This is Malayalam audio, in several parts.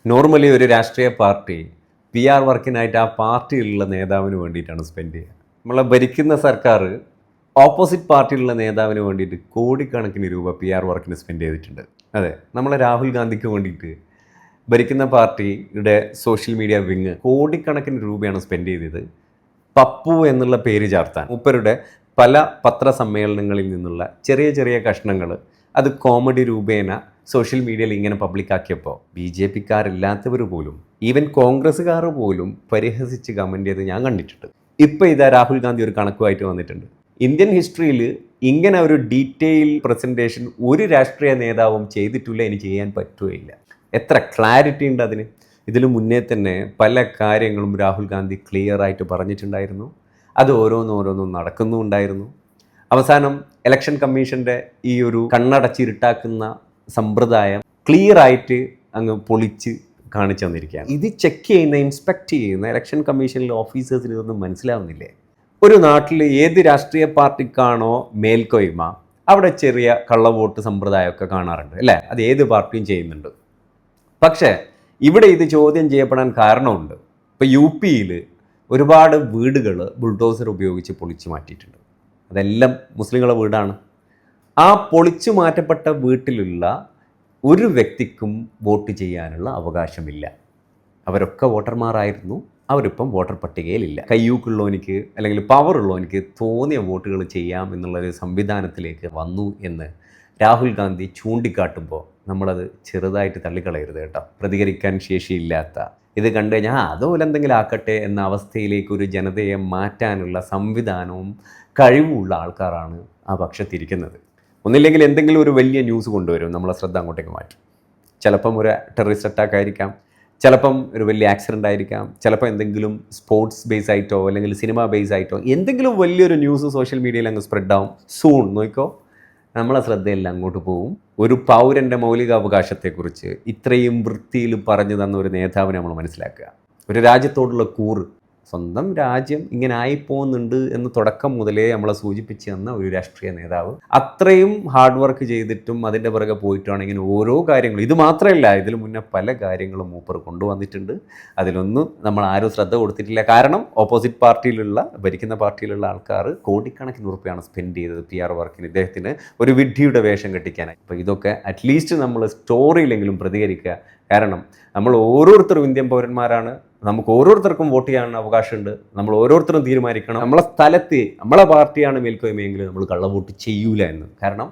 നോർമലി ഒരു രാഷ്ട്രീയ പാർട്ടി PR വർക്കിനായിട്ട് ആ പാർട്ടിയിലുള്ള നേതാവിന് വേണ്ടിയിട്ടാണ് സ്പെൻഡ് ചെയ്യുക. നമ്മളെ ഭരിക്കുന്ന സർക്കാർ ഓപ്പോസിറ്റ് പാർട്ടിയിലുള്ള നേതാവിന് വേണ്ടിയിട്ട് കോടിക്കണക്കിന് രൂപ PR വർക്കിന് സ്പെൻഡ് ചെയ്തിട്ടുണ്ട്. അതെ, നമ്മളെ രാഹുൽ ഗാന്ധിക്ക് വേണ്ടിയിട്ട് ഭരിക്കുന്ന പാർട്ടിയുടെ സോഷ്യൽ മീഡിയ വിങ് കോടിക്കണക്കിന് രൂപയാണ് സ്പെൻഡ് ചെയ്തത് പപ്പു എന്നുള്ള പേര് ചേർത്താൻ. മൂപ്പരുടെ പല പത്രസമ്മേളനങ്ങളിൽ നിന്നുള്ള ചെറിയ ചെറിയ കഷ്ണങ്ങൾ അത് കോമഡി രൂപേണ സോഷ്യൽ മീഡിയയിൽ ഇങ്ങനെ പബ്ലിക്കാക്കിയപ്പോൾ BJPക്കാരില്ലാത്തവർ പോലും ഈവൻ കോൺഗ്രസ്സുകാർ പോലും പരിഹസിച്ച് കമൻറ്റ് ചെയ്ത് ഞാൻ കണ്ടിട്ടുണ്ട്. ഇപ്പോൾ ഇതാ രാഹുൽ ഗാന്ധി ഒരു കണക്കുമായിട്ട് വന്നിട്ടുണ്ട്. ഇന്ത്യൻ ഹിസ്റ്ററിയിൽ ഇങ്ങനെ ഒരു ഡീറ്റെയിൽ പ്രസൻറ്റേഷൻ ഒരു രാഷ്ട്രീയ നേതാവും ചെയ്തിട്ടില്ല, ഇനി ചെയ്യാൻ പറ്റുകയില്ല. എത്ര ക്ലാരിറ്റി ഉണ്ട് അതിന്. ഇതിനു മുന്നേ തന്നെ പല കാര്യങ്ങളും രാഹുൽ ഗാന്ധി ക്ലിയറായിട്ട് പറഞ്ഞിട്ടുണ്ടായിരുന്നു. അത് ഓരോന്നോരോന്നും നടക്കുന്നുണ്ടായിരുന്നു. അവസാനം ഇലക്ഷൻ കമ്മീഷൻ്റെ ഈ ഒരു കണ്ണടച്ചിരുട്ടാക്കുന്ന സമ്പ്രദായം ക്ലിയറായിട്ട് അങ്ങ് പൊളിച്ച് കാണിച്ചു തന്നിരിക്കുകയാണ്. ഇത് ചെക്ക് ചെയ്യുന്ന ഇൻസ്പെക്ട് ചെയ്യുന്ന ഇലക്ഷൻ കമ്മീഷനിലെ ഓഫീസേഴ്സിന് ഇതൊന്നും മനസ്സിലാവുന്നില്ലേ? ഒരു നാട്ടിൽ ഏത് രാഷ്ട്രീയ പാർട്ടിക്കാണോ മേൽക്കോയ്മ അവിടെ ചെറിയ കള്ളവോട്ട് സമ്പ്രദായമൊക്കെ കാണാറുണ്ട് അല്ലേ? അത് ഏത് പാർട്ടിയും ചെയ്യുന്നുണ്ട്. പക്ഷേ ഇവിടെ ഇത് ചോദ്യം ചെയ്യപ്പെടാൻ കാരണമുണ്ട്. ഇപ്പോൾ UPയിൽ ഒരുപാട് വീടുകൾ ബുൾഡോസർ ഉപയോഗിച്ച് പൊളിച്ചു മാറ്റിയിട്ടുണ്ട്. അതെല്ലാം മുസ്ലിങ്ങളുടെ വീടാണ്. ആ പൊളിച്ചു മാറ്റപ്പെട്ട വീട്ടിലുള്ള ഒരു വ്യക്തിക്കും വോട്ട് ചെയ്യാനുള്ള അവകാശമില്ല. അവരൊക്കെ വോട്ടർമാരായിരുന്നു, അവരിപ്പം വോട്ടർ പട്ടികയിലില്ല. കയ്യൂക്കുള്ളവനിക്ക് അല്ലെങ്കിൽ പവറുള്ളവനിക്ക് തോന്നിയ വോട്ടുകൾ ചെയ്യാം എന്നുള്ളൊരു സംവിധാനത്തിലേക്ക് വന്നു എന്ന് രാഹുൽ ഗാന്ധി ചൂണ്ടിക്കാട്ടുമ്പോൾ നമ്മളത് ചെറുതായിട്ട് തള്ളിക്കളയരുത് കേട്ടോ. പ്രതികരിക്കാൻ ശേഷിയില്ലാത്ത ഇത് കണ്ടു കഴിഞ്ഞാൽ അതുപോലെ എന്തെങ്കിലും ആക്കട്ടെ എന്ന അവസ്ഥയിലേക്ക് ഒരു ജനതയെ മാറ്റാനുള്ള സംവിധാനവും കഴിവുള്ള ആൾക്കാരാണ് ആ പക്ഷത്തിരിക്കുന്നത്. ഒന്നില്ലെങ്കിൽ എന്തെങ്കിലും ഒരു വലിയ ന്യൂസ് കൊണ്ടുവരും, നമ്മളെ ശ്രദ്ധ അങ്ങോട്ടേക്ക് മാറ്റും. ചിലപ്പം ഒരു ടെററിസ്റ്റ് അറ്റാക്ക് ആയിരിക്കാം, ചിലപ്പം ഒരു വലിയ ആക്സിഡൻ്റ് ആയിരിക്കാം, ചിലപ്പോൾ എന്തെങ്കിലും സ്പോർട്സ് ബേസ് ആയിട്ടോ അല്ലെങ്കിൽ സിനിമ ബേസ് ആയിട്ടോ എന്തെങ്കിലും വലിയൊരു ന്യൂസ് സോഷ്യൽ മീഡിയയിൽ അങ്ങ് സ്പ്രെഡാവും. സൂൺ നോക്കിക്കോ നമ്മളെ ശ്രദ്ധയെല്ലാം അങ്ങോട്ട് പോവും. ഒരു പൗരൻ്റെ മൗലികാവകാശത്തെക്കുറിച്ച് ഇത്രയും വൃത്തിയിൽ പറഞ്ഞു തന്ന ഒരു നേതാവിനെ നമ്മൾ മനസ്സിലാക്കുക. ഒരു രാജ്യത്തോടുള്ള കൂറ്, സ്വന്തം രാജ്യം ഇങ്ങനെ ആയിപ്പോകുന്നുണ്ട് എന്ന് തുടക്കം മുതലേ നമ്മളെ സൂചിപ്പിച്ച് തന്ന ഒരു രാഷ്ട്രീയ നേതാവ്. അത്രയും ഹാർഡ് വർക്ക് ചെയ്തിട്ടും അതിൻ്റെ പുറകെ പോയിട്ടാണെങ്കിൽ ഓരോ കാര്യങ്ങളും, ഇത് മാത്രമല്ല ഇതിന് മുന്നേ പല കാര്യങ്ങളും മൂപ്പർ കൊണ്ടുവന്നിട്ടുണ്ട്. അതിലൊന്നും നമ്മൾ ആരും ശ്രദ്ധ കൊടുത്തിട്ടില്ല. കാരണം ഓപ്പോസിറ്റ് പാർട്ടിയിലുള്ള ഭരിക്കുന്ന പാർട്ടിയിലുള്ള ആൾക്കാർ കോടിക്കണക്കിന് ഉറുപ്പിയാണ് സ്പെൻഡ് ചെയ്തത് PR വർക്കിന് ഇദ്ദേഹത്തിന് ഒരു വിഡ്ഢിയുടെ വേഷം കെട്ടിക്കാനായി. അപ്പോൾ ഇതൊക്കെ അറ്റ്ലീസ്റ്റ് നമ്മൾ സ്റ്റോറിയിലെങ്കിലും പ്രതികരിക്കുക. കാരണം നമ്മൾ ഓരോരുത്തരും ഇന്ത്യൻ പൗരന്മാരാണ്, നമുക്ക് ഓരോരുത്തർക്കും വോട്ട് ചെയ്യാനുള്ള അവകാശമുണ്ട്. നമ്മൾ ഓരോരുത്തരും തീരുമാനിക്കണം നമ്മളെ സ്ഥലത്ത് നമ്മളെ പാർട്ടിയാണ് മേൽക്കോയ്മയെങ്കിൽ നമ്മൾ കള്ളവോട്ട് ചെയ്യൂല എന്ന്. കാരണം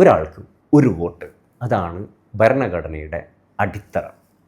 ഒരാൾക്ക് ഒരു വോട്ട്, അതാണ് ഭരണഘടനയുടെ അടിത്തറ.